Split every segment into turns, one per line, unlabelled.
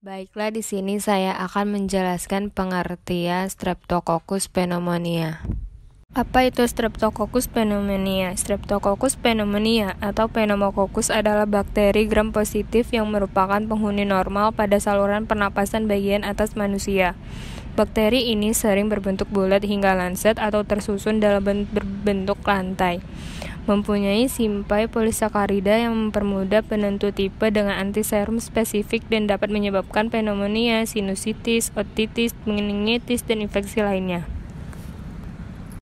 Baiklah, di sini saya akan menjelaskan pengertian Streptococcus pneumoniae. Apa itu Streptococcus pneumoniae? Streptococcus pneumoniae atau Pneumococcus adalah bakteri gram positif yang merupakan penghuni normal pada saluran pernapasan bagian atas manusia. Bakteri ini sering berbentuk bulat hingga lancet atau tersusun dalam berbentuk lantai. Mempunyai simpai polisakarida yang mempermudah penentu tipe dengan antiserum spesifik dan dapat menyebabkan pneumonia, sinusitis, otitis, meningitis, dan infeksi lainnya.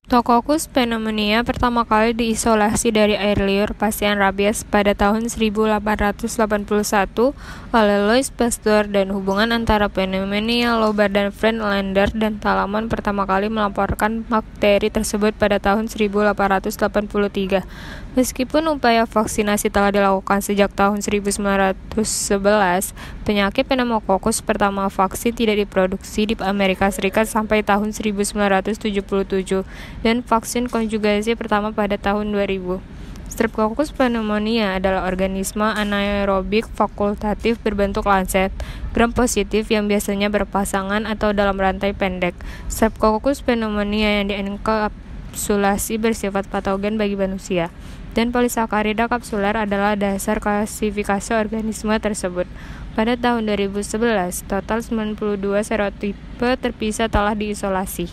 Streptococcus pneumoniae pertama kali diisolasi dari air liur pasien rabies pada tahun 1881 oleh Louis Pasteur, dan hubungan antara pneumonia lobar dan Friedlander dan Talaman pertama kali melaporkan bakteri tersebut pada tahun 1883. Meskipun upaya vaksinasi telah dilakukan sejak tahun 1911, penyakit pneumococcus pertama vaksin tidak diproduksi di Amerika Serikat sampai tahun 1977 dan vaksin konjugasi pertama pada tahun 2000. Streptococcus pneumoniae adalah organisme anaerobik fakultatif berbentuk lancet, gram positif yang biasanya berpasangan atau dalam rantai pendek. Streptococcus pneumoniae yang dienkapsulasi bersifat patogen bagi manusia, dan polisakarida kapsuler adalah dasar klasifikasi organisme tersebut. Pada tahun 2011, total 92 serotipe terpisah telah diisolasi.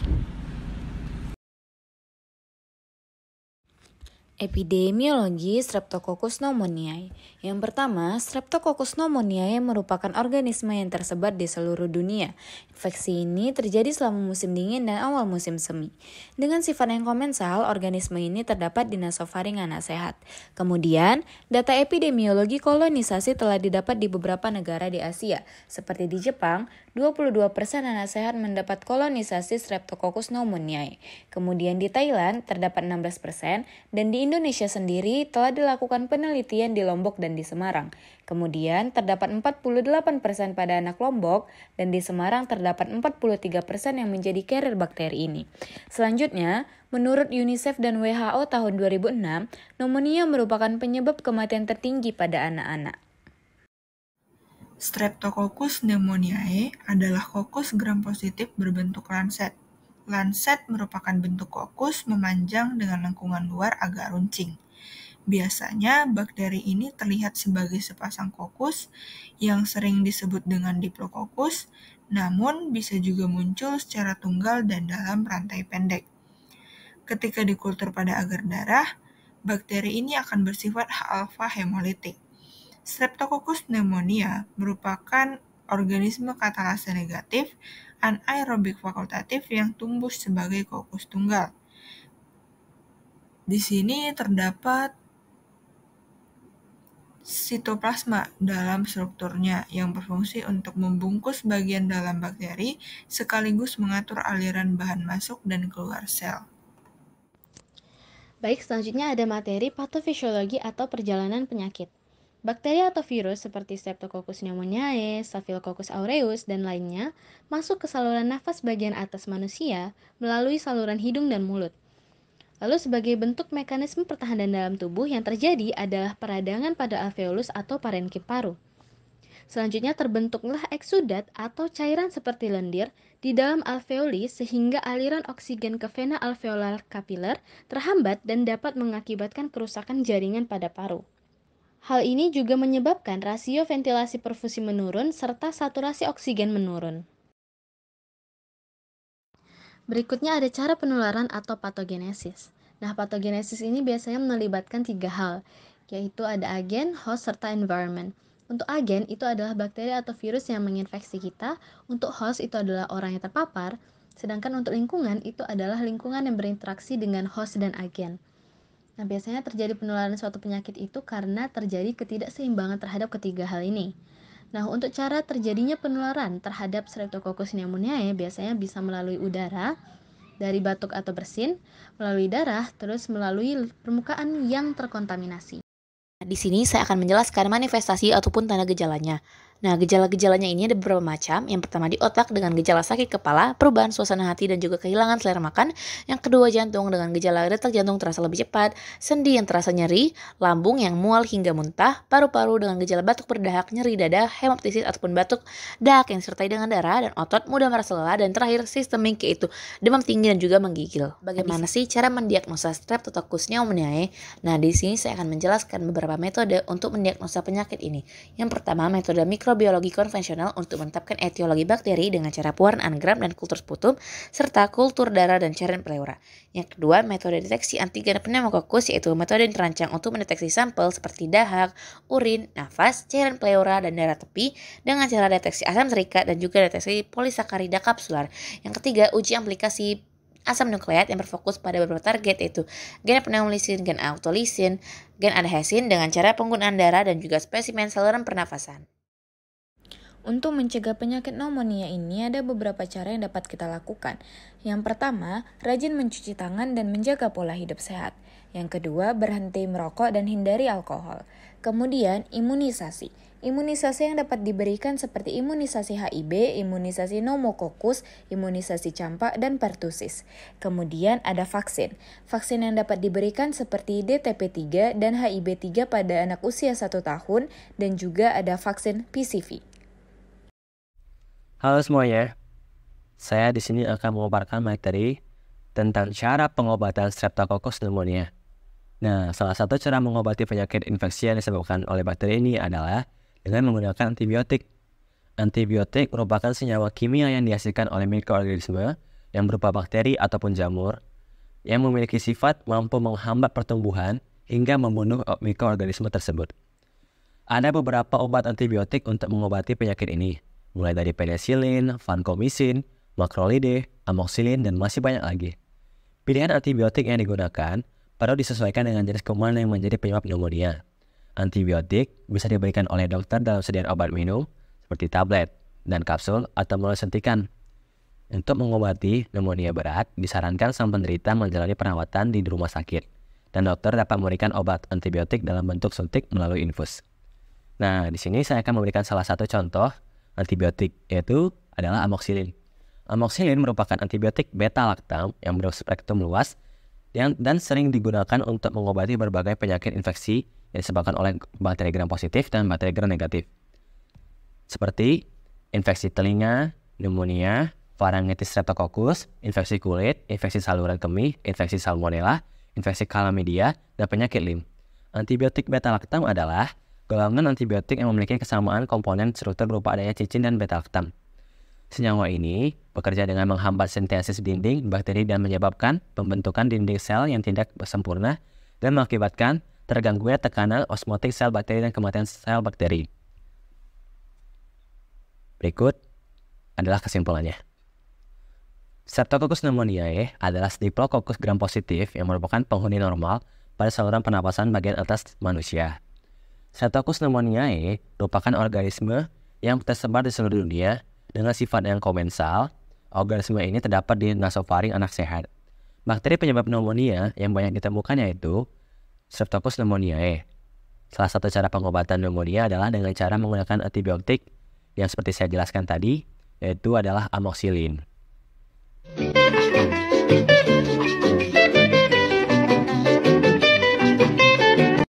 Epidemiologi Streptococcus pneumoniae. Yang pertama, Streptococcus pneumoniae merupakan organisme yang tersebar di seluruh dunia. Infeksi ini terjadi selama musim dingin dan awal musim semi. Dengan sifat yang komensal, organisme ini terdapat di nasofaring anak sehat. Kemudian, data epidemiologi kolonisasi telah didapat di beberapa negara di Asia. Seperti di Jepang, 22% anak sehat mendapat kolonisasi Streptococcus pneumoniae. Kemudian di Thailand terdapat 16%, dan di Indonesia sendiri telah dilakukan penelitian di Lombok dan di Semarang. Kemudian terdapat 48% pada anak Lombok, dan di Semarang terdapat 43% yang menjadi carrier bakteri ini. Selanjutnya, menurut UNICEF dan WHO tahun 2006, pneumonia merupakan penyebab kematian tertinggi pada anak-anak.
Streptococcus pneumoniae adalah kokus gram positif berbentuk lancet. Lancet merupakan bentuk kokus memanjang dengan lengkungan luar agak runcing. Biasanya, bakteri ini terlihat sebagai sepasang kokus yang sering disebut dengan diplococcus, namun bisa juga muncul secara tunggal dan dalam rantai pendek. Ketika dikultur pada agar darah, bakteri ini akan bersifat alfa hemolitik. Streptococcus pneumoniae merupakan organisme katalase negatif anaerobik fakultatif yang tumbuh sebagai kokus tunggal. Di sini terdapat sitoplasma dalam strukturnya yang berfungsi untuk membungkus bagian dalam bakteri sekaligus mengatur aliran bahan masuk dan keluar sel.
Baik, selanjutnya ada materi patofisiologi atau perjalanan penyakit. Bakteri atau virus seperti Streptococcus pneumoniae, Staphylococcus aureus, dan lainnya masuk ke saluran nafas bagian atas manusia melalui saluran hidung dan mulut. Lalu sebagai bentuk mekanisme pertahanan dalam tubuh yang terjadi adalah peradangan pada alveolus atau parenkim paru. Selanjutnya terbentuklah eksudat atau cairan seperti lendir di dalam alveoli sehingga aliran oksigen ke vena alveolar kapiler terhambat dan dapat mengakibatkan kerusakan jaringan pada paru. Hal ini juga menyebabkan rasio ventilasi perfusi menurun serta saturasi oksigen menurun. Berikutnya ada cara penularan atau patogenesis. Nah, patogenesis ini biasanya melibatkan 3 hal, yaitu ada agen, host, serta environment. Untuk agen, itu adalah bakteri atau virus yang menginfeksi kita. Untuk host, itu adalah orang yang terpapar. Sedangkan untuk lingkungan, itu adalah lingkungan yang berinteraksi dengan host dan agen. Nah, biasanya terjadi penularan suatu penyakit itu karena terjadi ketidakseimbangan terhadap ketiga hal ini. Nah, untuk cara terjadinya penularan terhadap Streptococcus pneumoniae biasanya bisa melalui udara, dari batuk atau bersin, melalui darah, terus melalui permukaan yang terkontaminasi.
Di sini saya akan menjelaskan manifestasi ataupun tanda gejalanya. Nah, gejala-gejalanya ini ada beberapa macam. Yang pertama di otak dengan gejala sakit kepala, perubahan suasana hati dan juga kehilangan selera makan. Yang kedua jantung dengan gejala detak jantung terasa lebih cepat, sendi yang terasa nyeri, lambung yang mual hingga muntah, paru-paru dengan gejala batuk berdahak, nyeri dada, hemoptisis ataupun batuk dahak yang disertai dengan darah dan otot, mudah merasa lelah, dan terakhir sistemik yaitu demam tinggi dan juga menggigil. Bagaimana sih cara mendiagnosa Streptococcus pneumoniae? Nah, di sini saya akan menjelaskan beberapa metode untuk mendiagnosa penyakit ini. Yang pertama, metode mikrobiologi konvensional untuk menetapkan etiologi bakteri dengan cara pewarnaan gram dan kultur sputum, serta kultur darah dan cairan pleura. Yang kedua, metode deteksi antigen pneumococcus, yaitu metode yang terancang untuk mendeteksi sampel seperti dahak, urin, nafas, cairan pleura, dan darah tepi dengan cara deteksi asam serikat dan juga deteksi polisakarida kapsular. Yang ketiga, uji aplikasi asam nukleat yang berfokus pada beberapa target, yaitu gen pneumolisin, gen autolisin, gen adhesin dengan cara penggunaan darah dan juga spesimen saluran pernafasan. Untuk mencegah penyakit pneumonia ini ada beberapa cara yang dapat kita lakukan. Yang pertama, rajin mencuci tangan dan menjaga pola hidup sehat. Yang kedua, berhenti merokok dan hindari alkohol. Kemudian, imunisasi. Imunisasi yang dapat diberikan seperti imunisasi HIB, imunisasi pneumococcus, imunisasi campak, dan pertusis. Kemudian ada vaksin. Vaksin yang dapat diberikan seperti DTP3 dan HIB3 pada anak usia 1 tahun, dan juga ada vaksin PCV.
Halo semuanya, saya di sini akan memaparkan materi tentang cara pengobatan Streptococcus pneumonia. Nah, salah satu cara mengobati penyakit infeksi yang disebabkan oleh bakteri ini adalah dengan menggunakan antibiotik. Antibiotik merupakan senyawa kimia yang dihasilkan oleh mikroorganisme yang berupa bakteri ataupun jamur yang memiliki sifat mampu menghambat pertumbuhan hingga membunuh mikroorganisme tersebut. Ada beberapa obat antibiotik untuk mengobati penyakit ini, mulai dari penicillin, vancomycin, macrolide, amoxicillin, dan masih banyak lagi. Pilihan antibiotik yang digunakan perlu disesuaikan dengan jenis kuman yang menjadi penyebab pneumonia. Antibiotik bisa diberikan oleh dokter dalam sediaan obat minum, seperti tablet dan kapsul atau melalui suntikan. Untuk mengobati pneumonia berat, disarankan sang penderita menjalani perawatan di rumah sakit, dan dokter dapat memberikan obat antibiotik dalam bentuk suntik melalui infus. Nah, di sini saya akan memberikan salah satu contoh antibiotik, yaitu adalah amoxicillin. Amoxicillin merupakan antibiotik beta-laktam yang berspektrum luas dan sering digunakan untuk mengobati berbagai penyakit infeksi yang disebabkan oleh bakteri gram positif dan bakteri gram negatif, seperti infeksi telinga, pneumonia, pharyngitis streptococcus, infeksi kulit, infeksi saluran kemih, infeksi salmonella, infeksi chlamydia, dan penyakit Lyme. Antibiotik beta-laktam adalah golongan antibiotik yang memiliki kesamaan komponen struktur berupa adanya cicin dan beta-laktam. Senyawa ini bekerja dengan menghambat sintesis dinding bakteri dan menyebabkan pembentukan dinding sel yang tidak sempurna dan mengakibatkan terganggunya tekanan osmotik sel bakteri dan kematian sel bakteri. Berikut adalah kesimpulannya. Streptococcus pneumoniae adalah Staphylococcus gram positif yang merupakan penghuni normal pada saluran pernapasan bagian atas manusia. Streptococcus pneumoniae merupakan organisme yang tersebar di seluruh dunia dengan sifat yang komensal. Organisme ini terdapat di nasofaring anak sehat. Bakteri penyebab pneumonia yang banyak ditemukan yaitu Streptococcus pneumoniae. Salah satu cara pengobatan pneumonia adalah dengan cara menggunakan antibiotik yang seperti saya jelaskan tadi, yaitu adalah amoxicillin.